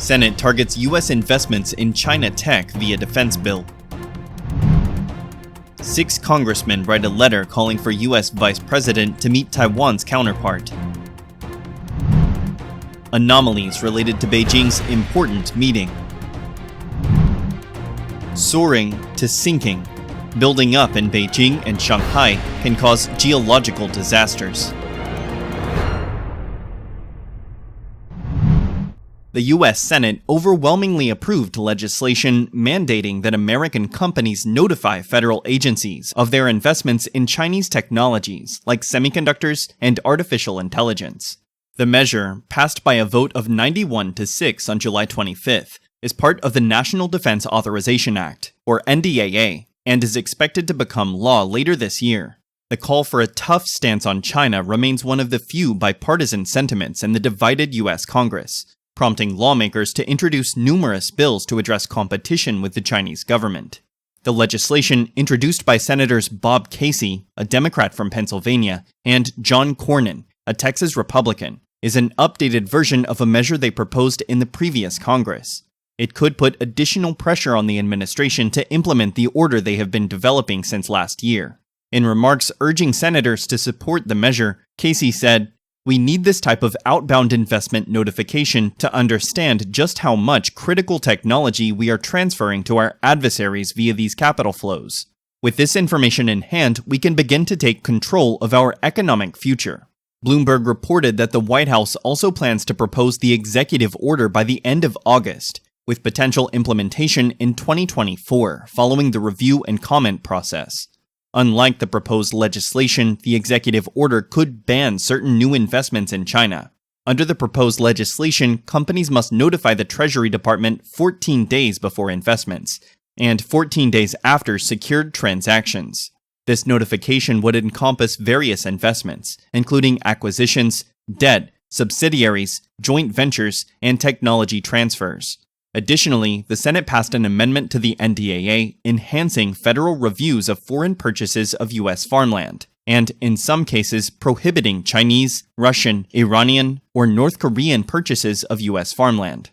Senate targets U.S. investments in China tech via defense bill. 6 congressmen write a letter calling for U.S. Vice President to meet Taiwan's counterpart. Anomalies related to Beijing's important meeting. Soaring to sinking. Building up in Beijing and Shanghai can cause geological disasters. The U.S. Senate overwhelmingly approved legislation mandating that American companies notify federal agencies of their investments in Chinese technologies like semiconductors and artificial intelligence. The measure, passed by a vote of 91-6 on July 25th, is part of the National Defense Authorization Act, or NDAA, and is expected to become law later this year. The call for a tough stance on China remains one of the few bipartisan sentiments in the divided U.S. Congress, prompting lawmakers to introduce numerous bills to address competition with the Chinese government. The legislation, introduced by Senators Bob Casey, a Democrat from Pennsylvania, and John Cornyn, a Texas Republican, is an updated version of a measure they proposed in the previous Congress. It could put additional pressure on the administration to implement the order they have been developing since last year. In remarks urging senators to support the measure, Casey said, "We need this type of outbound investment notification to understand just how much critical technology we are transferring to our adversaries via these capital flows. With this information in hand, we can begin to take control of our economic future." Bloomberg reported that the White House also plans to propose the executive order by the end of August, with potential implementation in 2024 following the review and comment process. Unlike the proposed legislation, the executive order could ban certain new investments in China. Under the proposed legislation, companies must notify the Treasury Department 14 days before investments, and 14 days after secured transactions. This notification would encompass various investments, including acquisitions, debt, subsidiaries, joint ventures, and technology transfers. Additionally, the Senate passed an amendment to the NDAA enhancing federal reviews of foreign purchases of U.S. farmland, and in some cases prohibiting Chinese, Russian, Iranian, or North Korean purchases of U.S. farmland.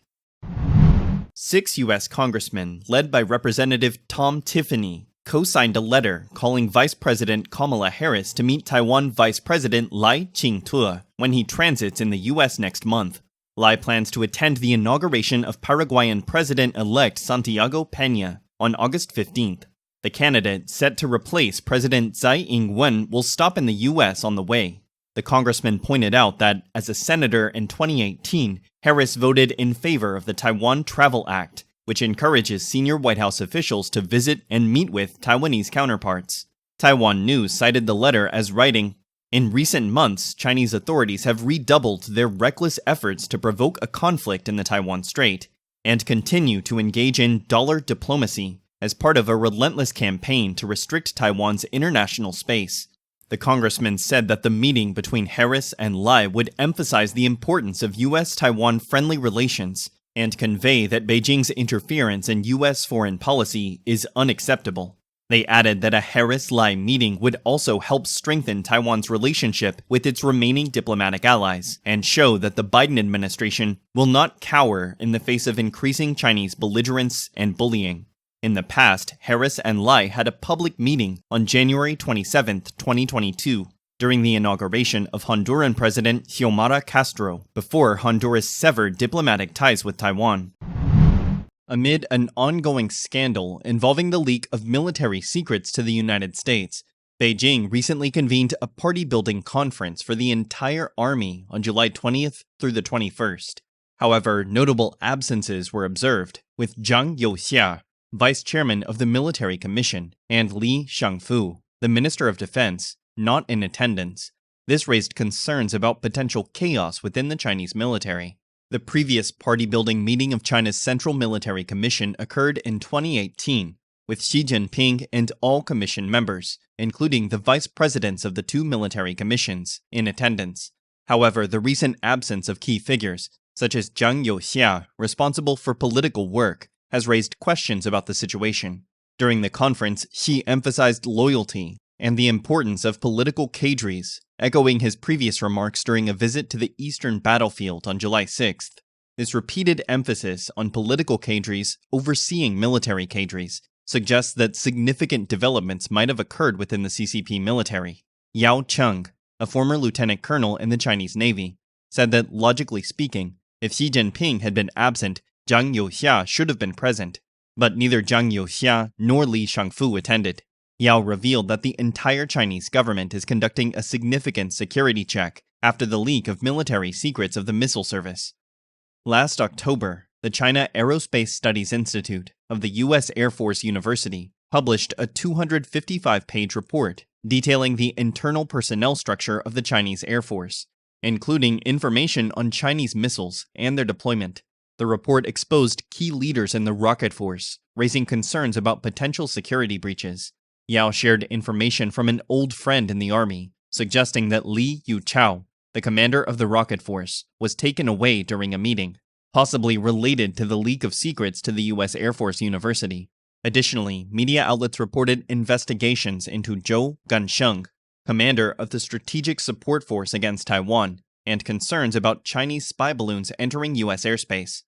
6 U.S. congressmen, led by Representative Tom Tiffany, co-signed a letter calling Vice President Kamala Harris to meet Taiwan Vice President Lai Ching-te when he transits in the U.S. next month. Lai plans to attend the inauguration of Paraguayan President-elect Santiago Peña on August 15th. The candidate, set to replace President Tsai Ing-wen, will stop in the U.S. on the way. The congressman pointed out that, as a senator in 2018, Harris voted in favor of the Taiwan Travel Act, which encourages senior White House officials to visit and meet with Taiwanese counterparts. Taiwan News cited the letter as writing, "In recent months, Chinese authorities have redoubled their reckless efforts to provoke a conflict in the Taiwan Strait and continue to engage in dollar diplomacy as part of a relentless campaign to restrict Taiwan's international space." The congressman said that the meeting between Harris and Lai would emphasize the importance of U.S.-Taiwan friendly relations and convey that Beijing's interference in U.S. foreign policy is unacceptable. They added that a Harris-Lai meeting would also help strengthen Taiwan's relationship with its remaining diplomatic allies and show that the Biden administration will not cower in the face of increasing Chinese belligerence and bullying. In the past, Harris and Lai had a public meeting on January 27, 2022, during the inauguration of Honduran President Xiomara Castro, before Honduras severed diplomatic ties with Taiwan. Amid an ongoing scandal involving the leak of military secrets to the United States, Beijing recently convened a party-building conference for the entire army on July 20th through the 21st. However, notable absences were observed, with Zhang Youxia, vice chairman of the Military Commission, and Li Shangfu, the Minister of Defense, not in attendance. This raised concerns about potential chaos within the Chinese military. The previous party-building meeting of China's Central Military Commission occurred in 2018, with Xi Jinping and all commission members, including the vice presidents of the 2 military commissions, in attendance. However, the recent absence of key figures, such as Zhang Youxia, responsible for political work, has raised questions about the situation. During the conference, Xi emphasized loyalty and the importance of political cadres, echoing his previous remarks during a visit to the Eastern Battlefield on July 6th. This repeated emphasis on political cadres overseeing military cadres suggests that significant developments might have occurred within the CCP military. Yao Cheng, a former lieutenant colonel in the Chinese Navy, said that, logically speaking, if Xi Jinping had been absent, Zhang Youxia should have been present, but neither Zhang Youxia nor Li Shangfu attended. Yao revealed that the entire Chinese government is conducting a significant security check after the leak of military secrets of the missile service. Last October, the China Aerospace Studies Institute of the U.S. Air Force University published a 255-page report detailing the internal personnel structure of the Chinese Air Force, including information on Chinese missiles and their deployment. The report exposed key leaders in the rocket force, raising concerns about potential security breaches. Yao shared information from an old friend in the army, suggesting that Li Yuchao, the commander of the rocket force, was taken away during a meeting, possibly related to the leak of secrets to the U.S. Air Force University. Additionally, media outlets reported investigations into Zhou Gansheng, commander of the Strategic Support Force against Taiwan, and concerns about Chinese spy balloons entering U.S. airspace.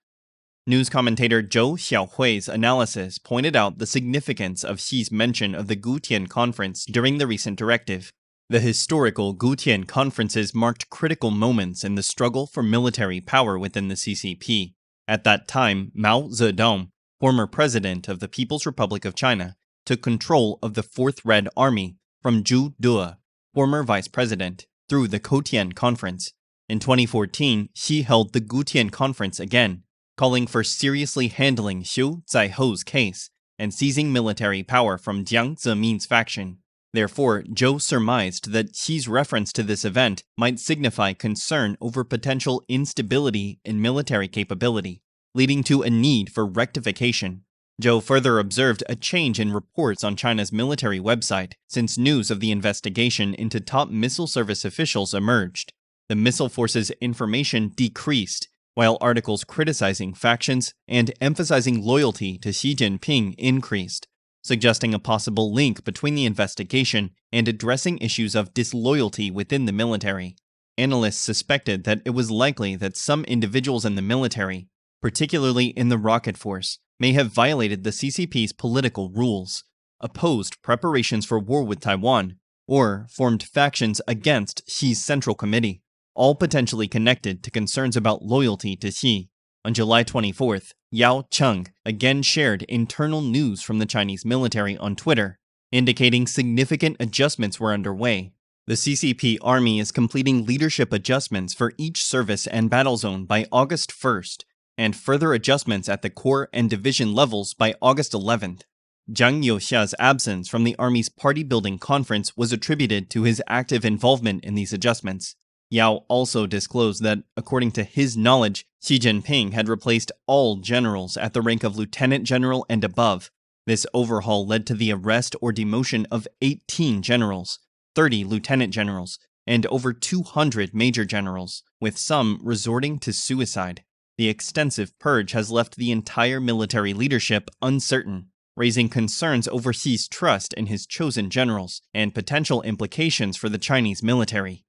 News commentator Zhou Xiaohui's analysis pointed out the significance of Xi's mention of the Gutian Conference during the recent directive. The historical Gutian conferences marked critical moments in the struggle for military power within the CCP. At that time, Mao Zedong, former president of the People's Republic of China, took control of the Fourth Red Army from Zhu De, former vice president, through the Gutian Conference. In 2014, Xi held the Gutian Conference again, calling for seriously handling Xiu Zaiho's case and seizing military power from Jiang Zemin's faction. Therefore, Zhou surmised that Xi's reference to this event might signify concern over potential instability in military capability, leading to a need for rectification. Zhou further observed a change in reports on China's military website since news of the investigation into top missile service officials emerged. The missile force's information decreased, while articles criticizing factions and emphasizing loyalty to Xi Jinping increased, suggesting a possible link between the investigation and addressing issues of disloyalty within the military. Analysts suspected that it was likely that some individuals in the military, particularly in the rocket force, may have violated the CCP's political rules, opposed preparations for war with Taiwan, or formed factions against Xi's Central Committee, all potentially connected to concerns about loyalty to Xi. On July 24th, Yao Cheng again shared internal news from the Chinese military on Twitter, indicating significant adjustments were underway. The CCP Army is completing leadership adjustments for each service and battle zone by August 1st, and further adjustments at the corps and division levels by August 11th. Zhang Youxia's absence from the Army's party-building conference was attributed to his active involvement in these adjustments. Yao also disclosed that, according to his knowledge, Xi Jinping had replaced all generals at the rank of lieutenant general and above. This overhaul led to the arrest or demotion of 18 generals, 30 lieutenant generals, and over 200 major generals, with some resorting to suicide. The extensive purge has left the entire military leadership uncertain, raising concerns over Xi's trust in his chosen generals and potential implications for the Chinese military.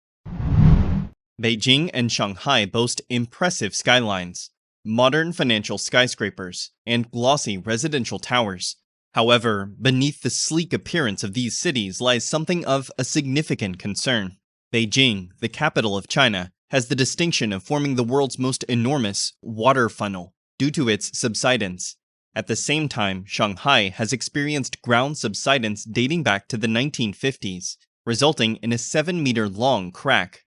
Beijing and Shanghai boast impressive skylines, modern financial skyscrapers, and glossy residential towers. However, beneath the sleek appearance of these cities lies something of a significant concern. Beijing, the capital of China, has the distinction of forming the world's most enormous water funnel due to its subsidence. At the same time, Shanghai has experienced ground subsidence dating back to the 1950s, resulting in a 7-meter-long crack.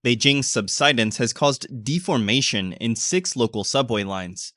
Beijing's subsidence has caused deformation in 6 local subway lines.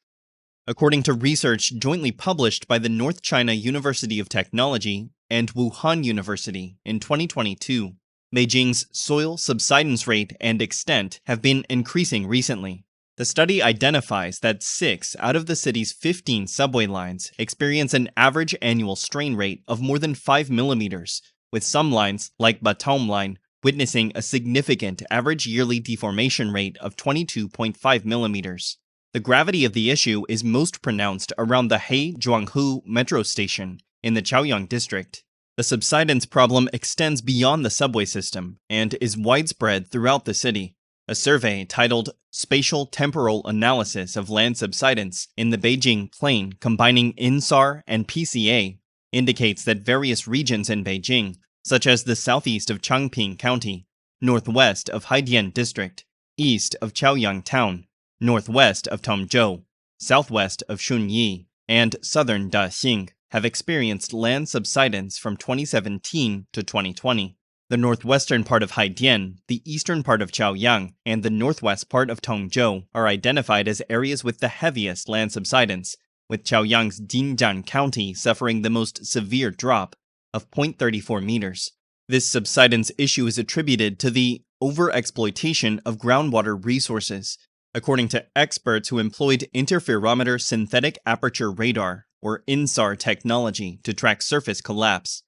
According to research jointly published by the North China University of Technology and Wuhan University in 2022, Beijing's soil subsidence rate and extent have been increasing recently. The study identifies that 6 out of the city's 15 subway lines experience an average annual strain rate of more than 5 millimeters, with some lines, like Batom Line, witnessing a significant average yearly deformation rate of 22.5 millimeters. The gravity of the issue is most pronounced around the He-Zhuanghu metro station in the Chaoyang district. The subsidence problem extends beyond the subway system and is widespread throughout the city. A survey titled Spatial Temporal Analysis of Land Subsidence in the Beijing Plain combining INSAR and PCA indicates that various regions in Beijing, such as the southeast of Changping County, northwest of Haidian District, east of Chaoyang Town, northwest of Tongzhou, southwest of Shunyi, and southern Daxing, have experienced land subsidence from 2017 to 2020. The northwestern part of Haidian, the eastern part of Chaoyang, and the northwest part of Tongzhou are identified as areas with the heaviest land subsidence, with Chaoyang's Jinjiang County suffering the most severe drop of 0.34 meters. This subsidence issue is attributed to the overexploitation of groundwater resources, according to experts who employed interferometer synthetic aperture radar, or INSAR technology, to track surface collapse.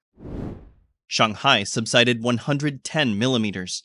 Shanghai subsided 110 millimeters.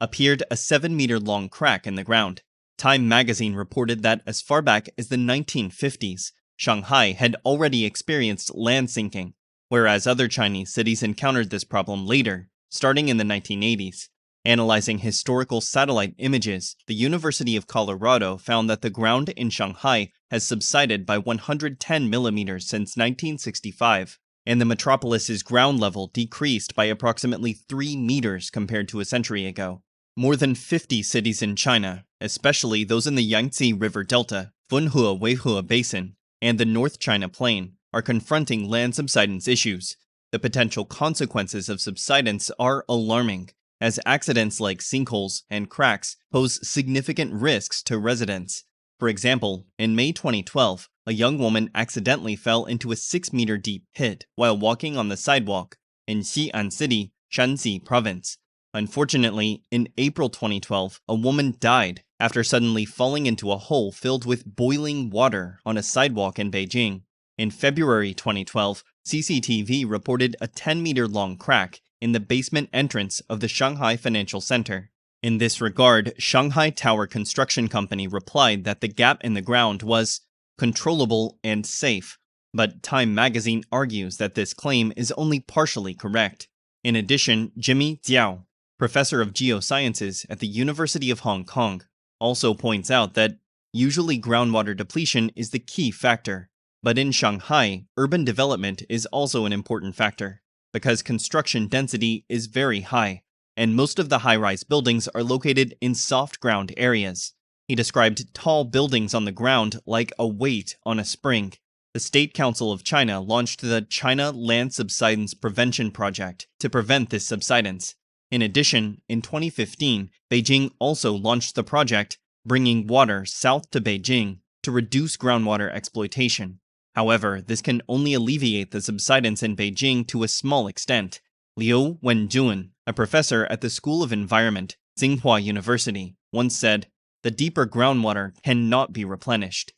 Appeared a 7-meter-long crack in the ground. Time magazine reported that as far back as the 1950s, Shanghai had already experienced land sinking, whereas other Chinese cities encountered this problem later, starting in the 1980s. Analyzing historical satellite images, the University of Colorado found that the ground in Shanghai has subsided by 110 millimeters since 1965, and the metropolis's ground level decreased by approximately 3 meters compared to a century ago. More than 50 cities in China, especially those in the Yangtze River Delta, Funhe-Weihue Basin, and the North China Plain, are confronting land subsidence issues. The potential consequences of subsidence are alarming, as accidents like sinkholes and cracks pose significant risks to residents. For example, in May 2012, a young woman accidentally fell into a 6-meter-deep pit while walking on the sidewalk in Xi'an City, Shanxi Province. Unfortunately, in April 2012, a woman died after suddenly falling into a hole filled with boiling water on a sidewalk in Beijing. In February 2012, CCTV reported a 10-meter-long crack in the basement entrance of the Shanghai Financial Center. In this regard, Shanghai Tower Construction Company replied that the gap in the ground was controllable and safe, but Time magazine argues that this claim is only partially correct. In addition, Jimmy Jiao, professor of geosciences at the University of Hong Kong, also points out that usually groundwater depletion is the key factor, but in Shanghai, urban development is also an important factor, because construction density is very high, and most of the high-rise buildings are located in soft ground areas. He described tall buildings on the ground like a weight on a spring. The State Council of China launched the China Land Subsidence Prevention Project to prevent this subsidence. In addition, in 2015, Beijing also launched the project Bringing Water South to Beijing to reduce groundwater exploitation. However, this can only alleviate the subsidence in Beijing to a small extent. Liu Wenjun, a professor at the School of Environment, Tsinghua University, once said, "The deeper groundwater cannot be replenished.